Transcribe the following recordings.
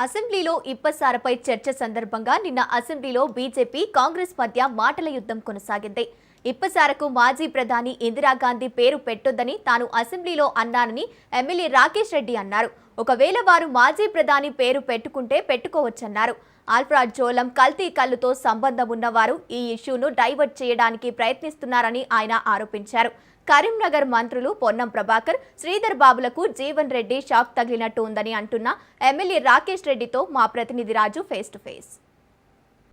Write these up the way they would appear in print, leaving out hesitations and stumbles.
అసెంబ్లీలో ఇప్పసారపై చర్చ సందర్భంగా నిన్న అసెంబ్లీలో బీజేపీ కాంగ్రెస్ మధ్య మాటల యుద్ధం కొనసాగింది. ఇప్పసారకు మాజీ ప్రధాని ఇందిరాగాంధీ పేరు పెట్టొద్దని తాను అసెంబ్లీలో అన్నానని ఎమ్మెల్యే రాకేష్ రెడ్డి అన్నారు. ఒకవేళ వారు మాజీ ప్రధాని పేరు పెట్టుకుంటే పెట్టుకోవచ్చన్నారు. ఆల్ఫ్రాడ్ జోలం కల్తీ కల్లుతో సంబంధం ఉన్నవారు ఈ ఇష్యూను డైవర్ట్ చేయడానికి ప్రయత్నిస్తున్నారని ఆయన ఆరోపించారు. కరీంనగర్ మంత్రులు పొన్నం ప్రభాకర్, శ్రీధర్ బాబులకు జీవన్ రెడ్డి షాక్ తగిలినట్టు ఉందని అంటున్న ఎమ్మెల్యే రాకేష్ రెడ్డితో మా ప్రతినిధి రాజు ఫేస్ టు ఫేస్.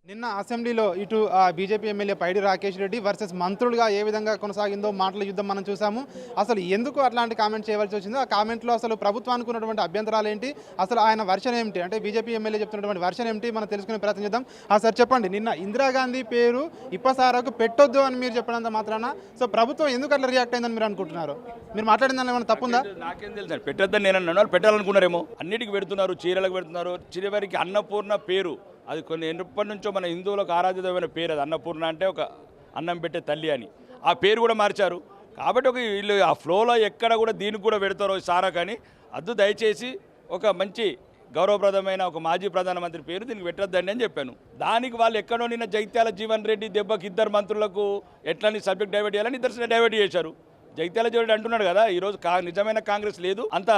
నిన్న అసెంబ్లీలో ఇటు బీజేపీ ఎమ్మెల్యే పైడి రాకేష్ రెడ్డి వర్సెస్ మంత్రులుగా ఏ విధంగా కొనసాగిందో మాటల యుద్ధం మనం చూసాము. అసలు ఎందుకు అట్లాంటి కామెంట్ చేయవలసి వచ్చిందో, ఆ కామెంట్లో అసలు ప్రభుత్వానికి ఉన్నటువంటి అభ్యంతరాలు ఏంటి, అసలు ఆయన వర్షన్ ఏమిటి, అంటే బీజేపీ ఎమ్మెల్యే చెప్తున్నటువంటి వర్షన్ ఏమిటి మనం తెలుసుకునే ప్రయత్నం చేద్దాం. సార్ చెప్పండి, నిన్న ఇందిరాగాంధీ పేరు ఇప్పసారకు పెట్టొద్దు అని మీరు చెప్పినంత మాత్రాన సో ప్రభుత్వం ఎందుకు అట్లా రియాక్ట్ అయిందని మీరు అనుకుంటున్నారు? మీరు మాట్లాడిందని ఏమైనా తప్పుందా? నాకేం తెలుసు, పెట్టొద్దని నేను అన్నాను. వాళ్ళు పెట్టాలనుకున్నారేమో. అన్నిటికీ పెడుతున్నారు, చీరలకు పెడుతున్నారు. చివరికి అన్నపూర్ణ పేరు అది కొన్ని ఎప్పటి నుంచో మన హిందువులకు ఆరాధ్యమైన పేరు. అది అన్నపూర్ణ అంటే ఒక అన్నం పెట్టే తల్లి అని. ఆ పేరు కూడా మార్చారు. కాబట్టి ఒక వీళ్ళు ఆ ఫ్లోలో ఎక్కడ కూడా దీనికి కూడా పెడతారో సారా. కానీ అద్దు దయచేసి ఒక మంచి గౌరవప్రదమైన ఒక మాజీ ప్రధానమంత్రి పేరు దీనికి పెట్టొద్దండి అని చెప్పాను. దానికి వాళ్ళు ఎక్కడో నిన్న జగిత్యాల జీవన్ రెడ్డి దెబ్బకి ఇద్దరు మంత్రులకు ఎట్లని సబ్జెక్ట్ డైవర్ట్ చేయాలని ఇద్దరు డైవర్ట్ చేశారు. జగిత్యాల జీవన్ అంటున్నాడు కదా, ఈరోజు నిజమైన కాంగ్రెస్ లేదు, అంత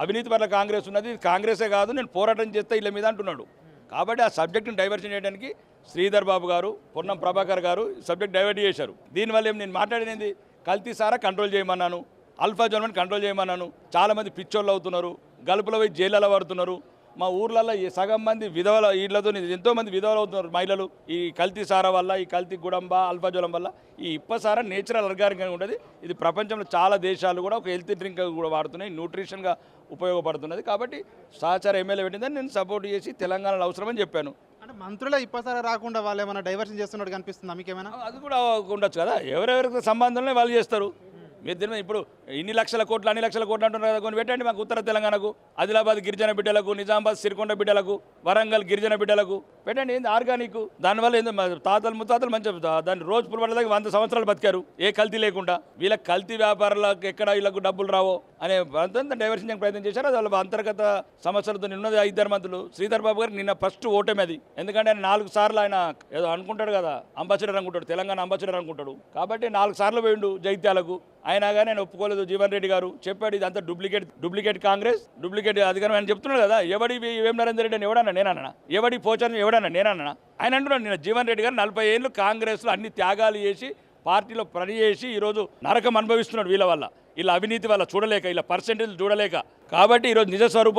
అవినీతి పట్ల కాంగ్రెస్ ఉన్నది, కాంగ్రెసే కాదు నేను పోరాటం చేస్తే ఇళ్ళ మీద అంటున్నాడు. కాబట్టి ఆ సబ్జెక్టును డైవర్షన్ చేయడానికి శ్రీధర్ బాబు గారు, పొన్నం ప్రభాకర్ గారు సబ్జెక్ట్ డైవర్ట్ చేశారు. దీనివల్ల ఏం నేను మాట్లాడినది కల్తీ సారా కంట్రోల్ చేయమన్నాను, అల్ఫా జోన్మని కంట్రోల్ చేయమన్నాను. చాలామంది పిచ్చోళ్ళు అవుతున్నారు, గలుపులో పోయి జైళ్ళలో పడుతున్నారు. మా ఊర్లలో సగం మంది విధవల ఇళ్లతో ఎంతోమంది విధవలు అవుతున్నారు మహిళలు ఈ కల్తీ సారా వల్ల, ఈ కల్తీ గుడంబ అల్ఫాజోలం వల్ల. ఈ ఇప్పసారా నేచురల్ ఆర్గానిక్గా ఉంటుంది. ఇది ప్రపంచంలో చాలా దేశాలు కూడా ఒక హెల్తీ డ్రింక్ కూడా వాడుతున్నాయి, న్యూట్రిషన్గా ఉపయోగపడుతున్నది. కాబట్టి సహచార ఎమ్మెల్యే పెట్టిందని నేను సపోర్ట్ చేసి తెలంగాణలో అవసరమని చెప్పాను. అంటే మంత్రుల ఇప్పసారా రాకుండా వాళ్ళు ఏమైనా డైవర్షన్ చేస్తున్నట్టు కనిపిస్తుందా మీకేమైనా? అది కూడా ఉండొచ్చు కదా, ఎవరెవరికి సంబంధంలో వాళ్ళు చేస్తారు. మీరు తిన ఇప్పుడు ఇన్ని లక్షల కోట్లు అన్ని లక్షల కోట్లు అంటున్నారు కదా, కొన్ని పెట్టండి మాకు ఉత్తర తెలంగాణకు, ఆదిలాబాద్ గిరిజన బిడ్డలకు, నిజామాబాద్ సిరికొండ బిడ్డలకు, వరంగల్ గిరిజన బిడ్డలకు పెట్టండి. ఏంది ఆర్గానిక్, దానివల్ల ఏందో తాతలు ముత్తాతలు మంచిగా దాన్ని రోజు పులబడదాకా 100 సంవత్సరాలు బతికారు ఏ కల్తీ లేకుండా. వీళ్ళకి కల్తీ వ్యాపారులకు ఎక్కడ వీళ్ళకు డబ్బులు రావో అనే డైవర్షన్ చేయడానికి ప్రయత్నం చేశారు. అది వాళ్ళ అంతర్గత సమస్యలతో నిన్నది ఇద్దరు మంత్రులు. శ్రీధర్ బాబు గారు నిన్న ఫస్ట్ ఓటమి అది. ఎందుకంటే ఆయన 4 సార్లు ఆయన ఏదో అనుకుంటాడు కదా, అంబాసిడర్ అనుకుంటాడు, తెలంగాణ అంబాసిడర్ అనుకుంటాడు. కాబట్టి 4 సార్లు పోయిండు జగిత్యాలకు. అయినా కానీ నేను ఒప్పుకోలేదు. జీవన్ రెడ్డి గారు చెప్పాడు ఇదంతా డూప్లికేట్ కాంగ్రెస్, డూప్లికేట్ అధికారం అని చెప్తున్నాడు కదా. ఎవడి వేం నరేందర్ రెడ్డి అని ఎవడన్నా నేనన్నా, ఎవడి పోచని ఎవడన్నా నేనన్నా. ఆయన అంటున్నాడు నిన్న జీవన్ రెడ్డి గారు 40 ఏళ్ళు కాంగ్రెస్లో అన్ని త్యాగాలు చేసి పార్టీలో పనిచేసి ఈరోజు నరకం అనుభవిస్తున్నాడు వీళ్ళ వల్ల, వీళ్ళ అవినీతి వల్ల చూడలేక, వీళ్ళ పర్సెంటేజ్ చూడలేక. కాబట్టి ఈరోజు నిజ స్వరూపం